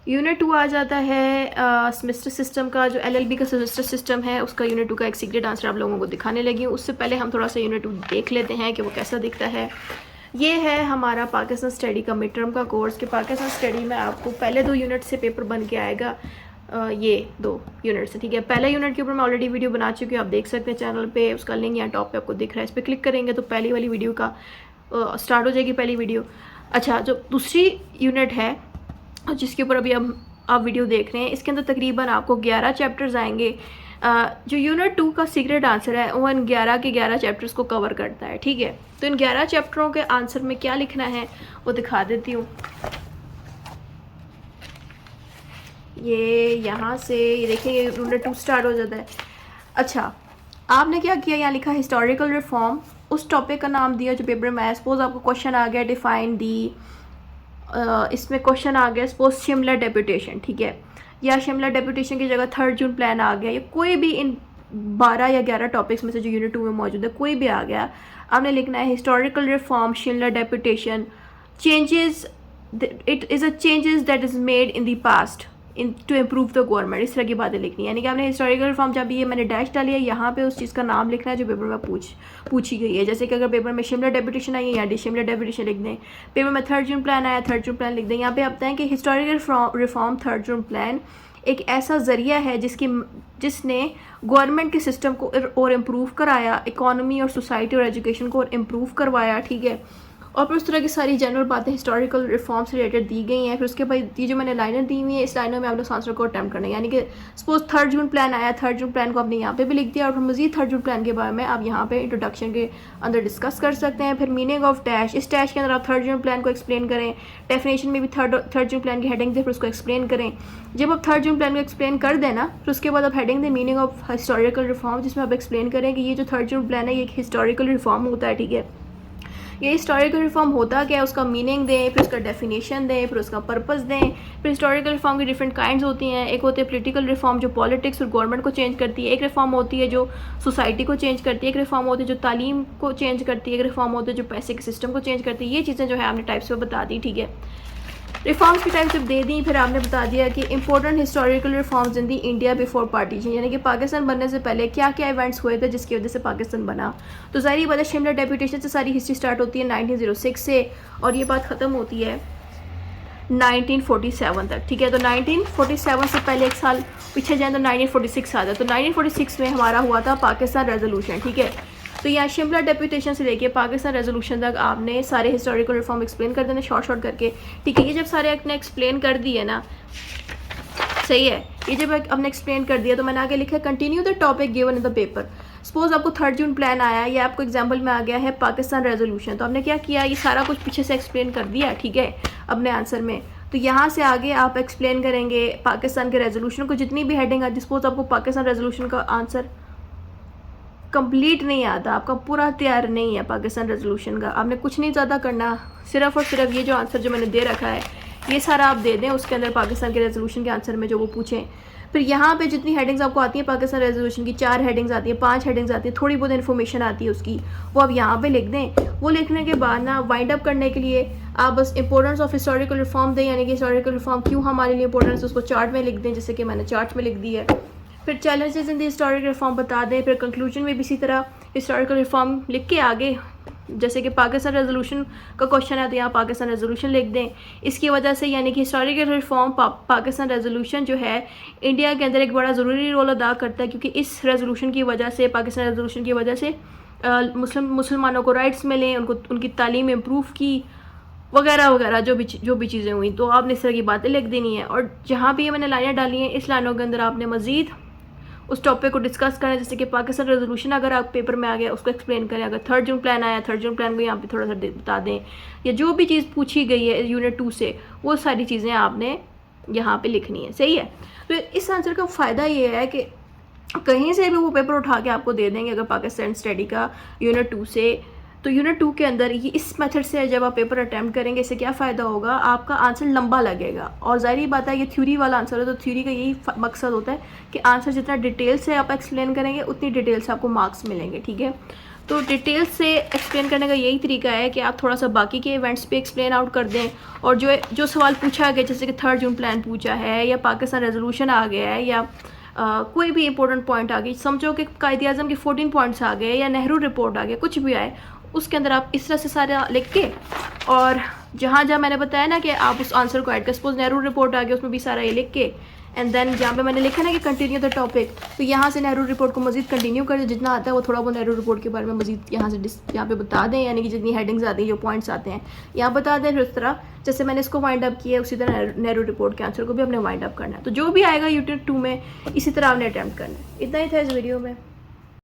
Unit 2 आ जाता है semester system का, जो एलएलबी का सेमेस्टर सिस्टम है उसका यूनिट 2 का एक सीक्रेट आंसर आप लोगों को दिखाने लगी हूँ। उससे पहले हम थोड़ा सा यूनिट 2 देख लेते हैं कि वो कैसा दिखता है। ये है हमारा पाकिस्तान स्टडी का मिड टर्म का कोर्स कि पाकिस्तान स्टडी में आपको पहले 2 यूनिट से पेपर बन के आएगा। ये 2 यूनिट से, ठीक है। पहले यूनिट के ऊपर मैं ऑलरेडी वीडियो बना चुकी हूँ, आप देख सकते हैं चैनल पे, उसका लिंक यहाँ टॉप पे आपको दिख रहा है। इस पर क्लिक करेंगे तो पहली वाली वीडियो का स्टार्ट हो जाएगी पहली वीडियो। अच्छा, जो दूसरी यूनिट है जिसके ऊपर अभी आप वीडियो देख रहे हैं, इसके अंदर तकरीबन आपको 11 चैप्टर्स आएंगे। जो यूनिट 2 का सीक्रेट आंसर है वो इन 11 के 11 चैप्टर्स को कवर करता है, ठीक है। तो इन 11 चैप्टरों के आंसर में क्या लिखना है वो दिखा देती हूँ। ये यहाँ से ये देखिए यूनिट 2 स्टार्ट हो जाता है। अच्छा, आपने क्या किया, यहाँ लिखा हिस्टोरिकल रिफॉर्म, उस टॉपिक का नाम दिया जो पेपर में है। सपोज आपको क्वेश्चन आ गया डिफाइन दी, इसमें क्वेश्चन आ गया सपोज शिमला डेपुटेशन, ठीक है, या शिमला डेपुटेशन की जगह 3 जून प्लान आ गया, या कोई भी इन 12 या 11 टॉपिक्स में से जो यूनिट 2 में मौजूद है कोई भी आ गया, आपने लिखना है historical reform Shimla deputation changes, it is a changes that is made in the past in to improve the government, इस तरह की बातें लिखनी है। यानी कि आपने हिस्टोरिकल रिफॉर्म, जब ये मैंने डैश डाली है यहाँ पे उस चीज़ का नाम लिखना है जो पेपर में पूछी गई है। जैसे कि अगर पेपर में शिमला डेपुटेशन आई है यहाँ शिमला डेपुटेशन लिख दें, पेपर में 3 जून प्लान आया 3 जून प्लान लिख दें। यहाँ पे आप बताएं कि हिस्टोरिकल रिफॉर्म 3 जून प्लान एक ऐसा ज़रिया है जिसने गवर्नमेंट के सिस्टम को और इम्प्रूव कराया, इकॉनमी और सोसाइटी और एजुकेशन को और इम्प्रूव करवाया, ठीक है। और फिर उस तरह की सारी जनरल बातें हिस्टोरिकल रिफॉर्म से रिलेटेड दी गई हैं। फिर उसके बाद ये जो मैंने लाइनें दी हुई हैं, इस लाइनों में आप लोग आंसर को अटैम्प्ट करना है। यानी कि सपोज 3 जून प्लान आया, 3 जून प्लान को आपने यहाँ पे भी लिख दिया, और फिर मजीद 3 जून प्लान के बारे में आप यहाँ पे इंट्रोडक्शन के अंदर डिस्कस कर सकते हैं। फिर मीनिंग ऑफ डैश, इस डैश के अंदर आप 3 जून प्लान को एक्सप्लेन करें। डेफिनेशन में भी 3 जून प्लान की हेडिंग दे, फिर उसको एक्सप्लेन करें। जब आप 3 जून प्लान को एक्सप्लेन कर देना, फिर उसके बाद आप हेडिंग दें मीनिंग ऑफ हिस्टोरिकल रिफॉर्म, जिसमें आप एक्सप्लेन करें कि ये जो 3 जून प्लान है ये एक हिस्टोरिकल रिफॉर्म होता है, ठीक है। ये हिस्टोरिकल रिफॉर्म होता क्या है, उसका मीनिंग दें, फिर उसका डेफिनेशन दें, फिर उसका पर्पस दें। फिर हिस्टोरिकल रिफॉर्म की डिफरेंट काइंड्स होती हैं। एक होती है पॉलिटिकल रिफॉर्म जो पॉलिटिक्स और गवर्नमेंट को चेंज करती है, एक रिफॉर्म होती है जो सोसाइटी को चेंज करती है, एक रिफॉर्म होती है जो तालीम को चेंज करती है, एक रिफॉर्म होती है जो पैसे के सिस्टम को चेंज करती है। ये चीज़ें जो है आपने टाइप्स में बता दी, ठीक है। रिफॉर्म्स की टाइप जब दे दी, फिर आपने बता दिया कि important historical reforms in the India before partition, यानी कि पाकिस्तान बनने से पहले क्या क्या इवेंट्स हुए थे जिसकी वजह से पाकिस्तान बना। तो ज़ाहिर बात है शिमला डेपुटेशन से सारी हिस्ट्री स्टार्ट होती है 1906 से, और ये बात ख़त्म होती है 1947 तक, ठीक है। तो 1947 से पहले एक साल पीछे जाए तो 1946 आ जाए। तो 1946 में हमारा हुआ था पाकिस्तान रेजोल्यूशन, ठीक है। तो यहाँ शिमला डेपुटेशन से लेके पाकिस्तान रेजोल्यूशन तक आपने सारे हिस्टोरिकल रिफॉर्म एक्सप्लेन कर देना शॉर्ट करके, ठीक है। ये जब सारे आपने एक्सप्लेन कर दिए ना, सही है, ये जब आपने एक्सप्लेन कर दिया तो मैंने आगे लिखा continue the topic given in the paper. Suppose आपको 3 जून प्लान आया, या आपको एग्जाम्पल में आ गया है पाकिस्तान रेजोल्यूशन, तो आपने क्या किया, ये सारा कुछ पीछे से एक्सप्लेन कर दिया, ठीक है, अपने आंसर में। तो यहाँ से आगे आप एक्सप्लेन करेंगे पाकिस्तान के रेजोल्यूशन को, जितनी भी हेडिंग आती। सपोज आपको पाकिस्तान रेजोल्यूशन का आंसर कंप्लीट नहीं आता, आपका पूरा तैयार नहीं है पाकिस्तान रेजोल्यूशन का, आपने कुछ नहीं ज़्यादा करना, सिर्फ और सिर्फ ये जो आंसर जो मैंने दे रखा है ये सारा आप दे दें उसके अंदर पाकिस्तान के रेजोल्यूशन के आंसर में जो वो पूछें। फिर यहाँ पे जितनी हेडिंग्स आपको आती हैं पाकिस्तान रेजोल्यूशन की, 4 हेडिंग्स आती हैं, 5 हेडिंग्स आती हैं, थोड़ी बहुत इन्फॉर्मेशन आती है उसकी, वो आप यहाँ पे लिख दें। वो लिखने के बाद ना वाइंड अप करने के लिए आप बस इंपॉर्टेंस ऑफ हिस्टोरिकल रिफॉर्म दें, यानी कि हिस्टोरिकल रिफॉर्म क्यों हमारे लिए इंपॉर्टेंस है उसको चार्ट में लिख दें, जैसे कि मैंने चार्ट में लिख दी है। फिर challenges in the historical reform बता दें। फिर कंक्लूजन में भी इसी तरह हिस्टोरिकल रिफॉर्म लिख के आगे, जैसे कि पाकिस्तान रेजोल्यूशन का क्वेश्चन है तो यहाँ पाकिस्तान रेजोल्यूशन लिख दें। इसकी वजह से यानी कि हिस्टोरिकल रिफॉर्म पाकिस्तान रेजोल्यूशन जो है इंडिया के अंदर एक बड़ा ज़रूरी रोल अदा करता है, क्योंकि इस रेजोल्यूशन की वजह से, पाकिस्तान रेजोल्यूशन की वजह से मुसलमानों को राइट्स मिले, उनकी तालीम इम्प्रूव की, वगैरह वगैरह जो भी चीज़ें हुई। तो आपने इस तरह की बातें लिख देनी है। और जहाँ भी मैंने लाइनें डाली हैं इस लाइनों के अंदर आपने मज़ीद उस टॉपिक को डिस्कस करें, जैसे कि पाकिस्तान रेजोल्यूशन अगर आप पेपर में आ गया उसको एक्सप्लेन करें। अगर 3 जून प्लान आया 3 जून प्लान को यहाँ पे थोड़ा सा बता दें, या जो भी चीज़ पूछी गई है यूनिट 2 से वो सारी चीज़ें आपने यहाँ पे लिखनी है, सही है। तो इस आंसर का फ़ायदा ये है कि कहीं से भी वो पेपर उठा के आपको दे देंगे अगर पाकिस्तान स्टडी का यूनिट 2 से। तो यूनिट 2 के अंदर ये इस मेथड से जब आप पेपर अटैम्प्ट करेंगे इससे क्या फ़ायदा होगा, आपका आंसर लंबा लगेगा। और ज़ाहिर बात है ये थ्योरी वाला आंसर है, तो थ्योरी का यही मकसद होता है कि आंसर जितना डिटेल से आप एक्सप्लेन करेंगे उतनी डिटेल से आपको मार्क्स मिलेंगे, ठीक है। तो डिटेल से एक्सप्लेन करने का यही तरीका है कि आप थोड़ा सा बाकी के इवेंट्स पे एक्सप्लेन आउट कर दें, और जो जो सवाल पूछा गया जैसे कि 3 जून प्लान पूछा है या पाकिस्तान रेजोल्यूशन आ गया है या कोई भी इंपॉर्टेंट पॉइंट आ गई, समझो कि कायदे आज़म के 14 पॉइंट्स आ गए या नेहरू रिपोर्ट आ गया, कुछ भी आए, उसके अंदर आप इस तरह से सारा लिख के, और जहाँ जहाँ मैंने बताया ना कि आप उस आंसर को ऐड कर, सपोज नेहरू रिपोर्ट आ गया उसमें भी सारा ये लिख के, एंड देन जहाँ पे मैंने लिखा ना कि कंटिन्यू द टॉपिक, तो यहाँ से नेहरू रिपोर्ट को मजीद कंटिन्यू कर दें, जितना आता है वो थोड़ा बहुत नेहरू रिपोर्ट के बारे में मजीद यहाँ से यहाँ पे बता दें, यानी कि जितनी हेडिंग्स आती हैं, जो पॉइंट्स आते हैं यहाँ बता दें। फिर उस तरह जैसे मैंने इसको वाइंड अप किया, उसी तरह नेहरू रिपोर्ट के आंसर को भी हमने वाइंड अप करना है। तो जो भी आएगा यूनिट 2 में इसी तरह आपने अटैम्प्ट करना है। इतना ही था इस वीडियो में।